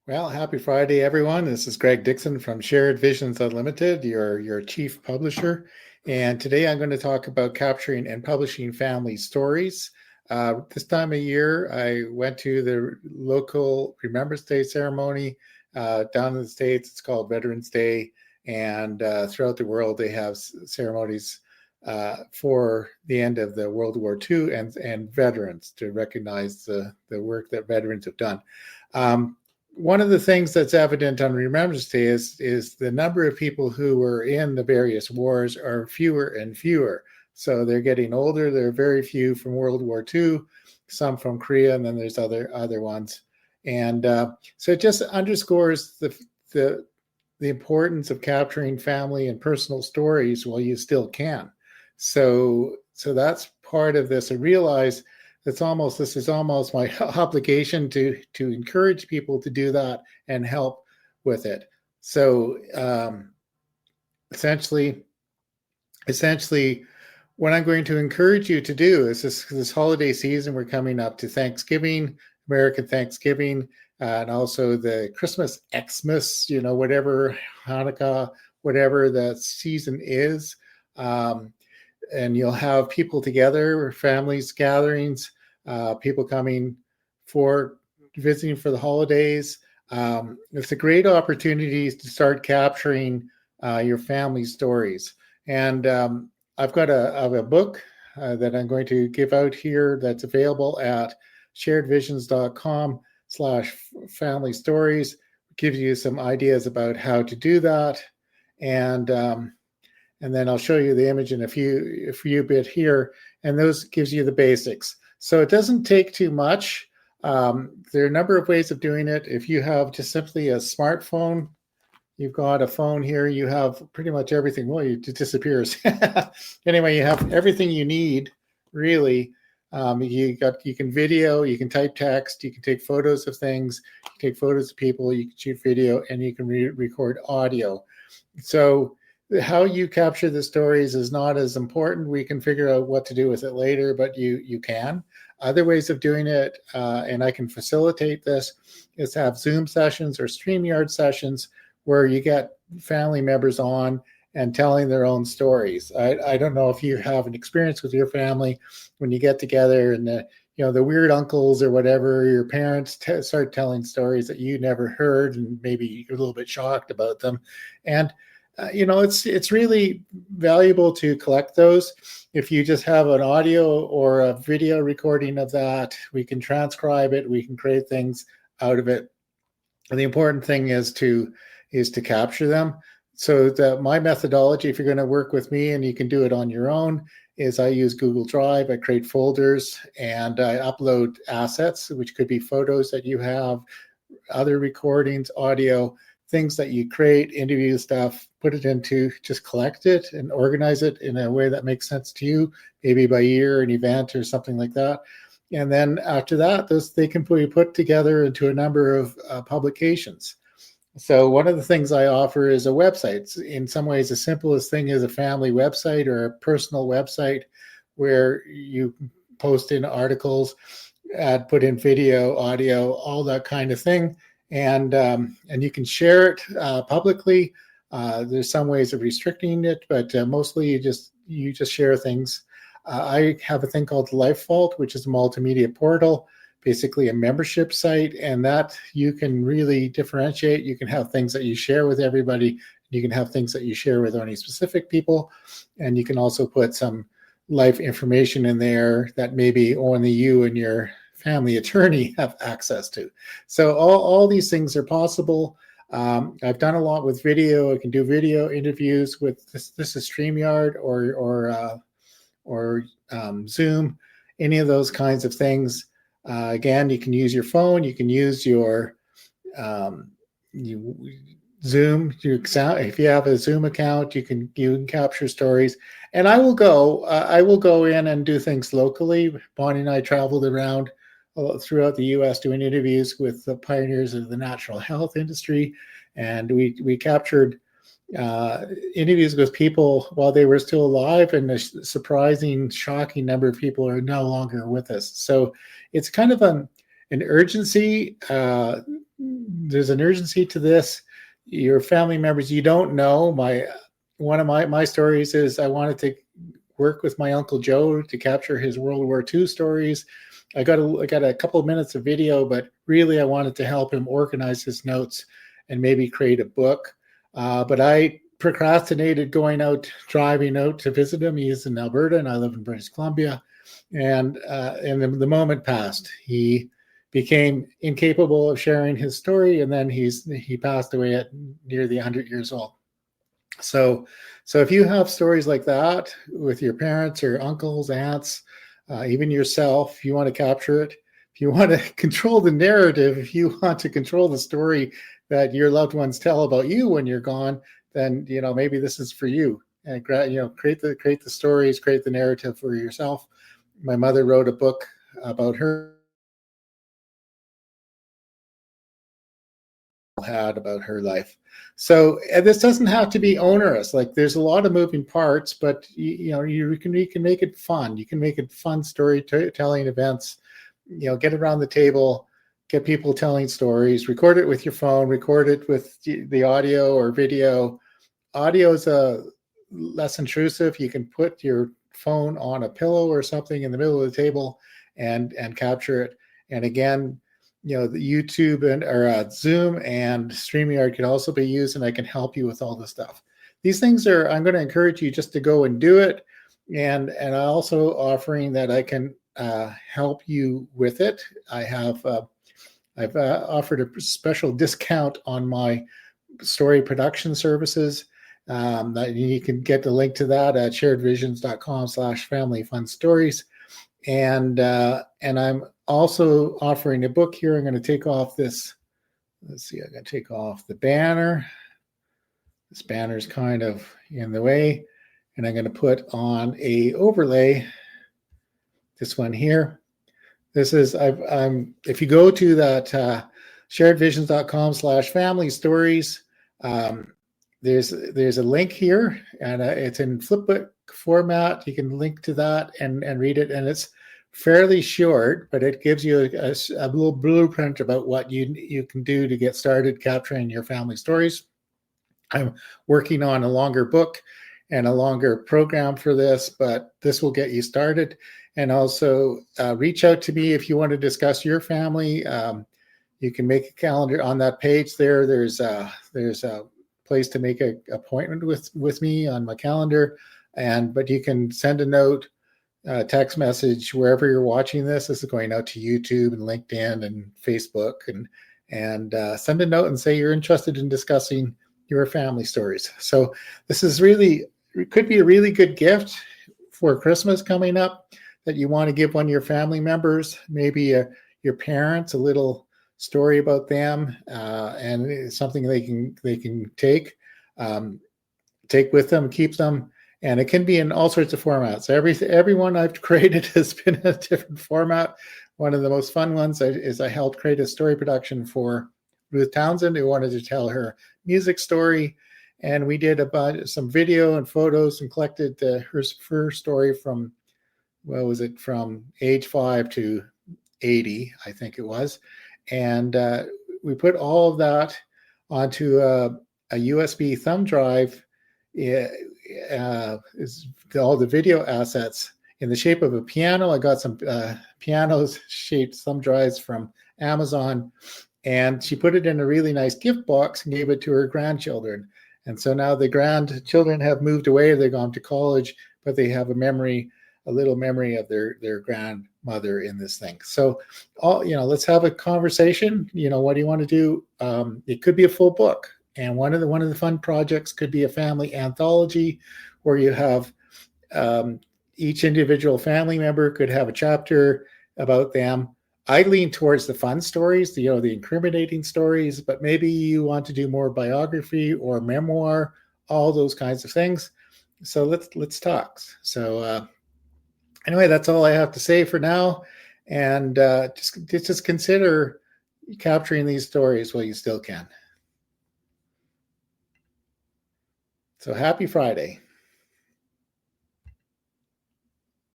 Well, happy Friday, everyone. This is Greg Dixon from Shared Visions Unlimited, your chief publisher. And today I'm going to talk about capturing and publishing family stories. This time of year, I went to the local Remembrance Day ceremony down in the States. It's called Veterans Day. And throughout the world, they have ceremonies for the end of the World War II and veterans to recognize the work that veterans have done. One of the things that's evident on Remembrance Day is the number of people who were in the various wars are fewer and fewer. So they're getting older. There are very few from World War II, some from Korea, and then there's other ones. And so it just underscores the importance of capturing family and personal stories while you still can. So that's part of this. I realize this is almost my obligation to encourage people to do that and help with it. So essentially, what I'm going to encourage you to do is this holiday season. We're coming up to Thanksgiving, American Thanksgiving, and also the Christmas, Xmas, whatever, Hanukkah, whatever the season is. And you'll have people together, families gatherings, people coming for visiting for the holidays. It's a great opportunity to start capturing your family stories. And I've got a book that I'm going to give out here that's available at sharedvisions.com/family stories. It gives you some ideas about how to do that. And then I'll show you the image in a few bit here, and those gives you the basics. So it doesn't take too much. There are a number of ways of doing it. If you have just simply a smartphone, you've got a phone here, you have pretty much everything. Well, it disappears. Anyway, you have everything you need, really. You can video, you can type text, you can take photos of things, you can take photos of people, you can shoot video, and you can record audio. So how you capture the stories is not as important. We can figure out what to do with it later, but you can. Other ways of doing it, and I can facilitate this, is to have Zoom sessions or StreamYard sessions where you get family members on and telling their own stories. I don't know if you have an experience with your family when you get together and the weird uncles or whatever, your parents start telling stories that you never heard, and maybe you're a little bit shocked about them. And it's really valuable to collect those. If you just have an audio or a video recording of that, we can transcribe it, we can create things out of it. And the important thing is to capture them. So my methodology, if you're going to work with me and you can do it on your own, is I use Google Drive. I create folders and I upload assets, which could be photos that you have, other recordings, audio, things that you create, interview stuff, put it into, just collect it and organize it in a way that makes sense to you, maybe by year, an event or something like that. And then after that, they can be put together into a number of publications. So one of the things I offer is a website. In some ways, the simplest thing is a family website or a personal website where you post in articles, put in video, audio, all that kind of thing. And you can share it publicly. There's some ways of restricting it, but mostly you just share things. I have a thing called Life Vault, which is a multimedia portal, basically a membership site, and that you can really differentiate. You can have things that you share with everybody. You can have things that you share with only specific people, and you can also put some life information in there that maybe only you and your family attorney have access to. So all these things are possible. I've done a lot with video. I can do video interviews with this is StreamYard or Zoom, any of those kinds of things. Again, you can use your phone. You can use your Zoom. If you have a Zoom account, you can capture stories. And I will go in and do things locally. Bonnie and I traveled around throughout the U.S. doing interviews with the pioneers of the natural health industry, and we captured interviews with people while they were still alive, and a surprising, shocking number of people are no longer with us. So it's kind of an urgency there's an urgency to this. Your family members you don't know. One of my stories is I wanted to work with my Uncle Joe to capture his World War II stories. I got a couple of minutes of video, but really I wanted to help him organize his notes and maybe create a book. But I procrastinated driving out to visit him. He's in Alberta and I live in British Columbia. And the moment passed. He became incapable of sharing his story, and then he passed away at nearly 100 years old. So if you have stories like that with your parents or uncles, aunts, even yourself, if you want to capture it, if you want to control the narrative, if you want to control the story that your loved ones tell about you when you're gone, then maybe this is for you. And create the stories, create the narrative for yourself. My mother wrote a book about her life. So this doesn't have to be onerous. Like there's a lot of moving parts, but you can make it fun. You can make it fun storytelling events. Get around the table, get people telling stories, record it with your phone, record it with the audio or video. Audio is less intrusive. You can put your phone on a pillow or something in the middle of the table and capture it. And again, the YouTube or Zoom and StreamYard can also be used, and I can help you with all this stuff. These things I'm going to encourage you just to go and do it. And I'm also offering that I can help you with it. I've offered a special discount on my story production services. That you can get the link to that at sharedvisions.com/familyfunstories. And I'm also offering a book here. I'm going to take off this. Let's see. I'm going to take off the banner. This banner is kind of in the way, and I'm going to put on a overlay. This one here. This is if you go to that sharedvisions.com/family-stories. There's a link here, and it's in flipbook format. You can link to that and read it, and it's fairly short, but it gives you a little blueprint about what you can do to get started capturing your family stories. I'm working on a longer book and a longer program for this, but this will get you started. And also reach out to me if you want to discuss your family. You can make a calendar on that page there. There's a place to make an appointment with me on my calendar, but you can send a note, text message, wherever you're watching this. This is going out to YouTube and LinkedIn and Facebook, and send a note and say you're interested in discussing your family stories. So this is could be a really good gift for Christmas coming up that you want to give one of your family members, maybe your parents, a little story about them, and it's something they can take with them, keep them, and it can be in all sorts of formats. Everyone I've created has been a different format. One of the most fun ones is I helped create a story production for Ruth Townsend, who wanted to tell her music story, and we did about some video and photos and collected her first story from from age 5 to 80, I think it was. And we put all of that onto a USB thumb drive. Is all the video assets in the shape of a piano. I got some pianos shaped thumb drives from Amazon, and she put it in a really nice gift box and gave it to her grandchildren. And so now the grandchildren have moved away, they've gone to college, but they have a little memory of their grandmother in this thing. So, let's have a conversation. What do you want to do? It could be a full book, and one of the fun projects could be a family anthology, where you have each individual family member could have a chapter about them. I lean towards the fun stories, the incriminating stories, but maybe you want to do more biography or memoir, all those kinds of things. So let's talk. So. Anyway, that's all I have to say for now. And just consider capturing these stories while you still can. So happy Friday.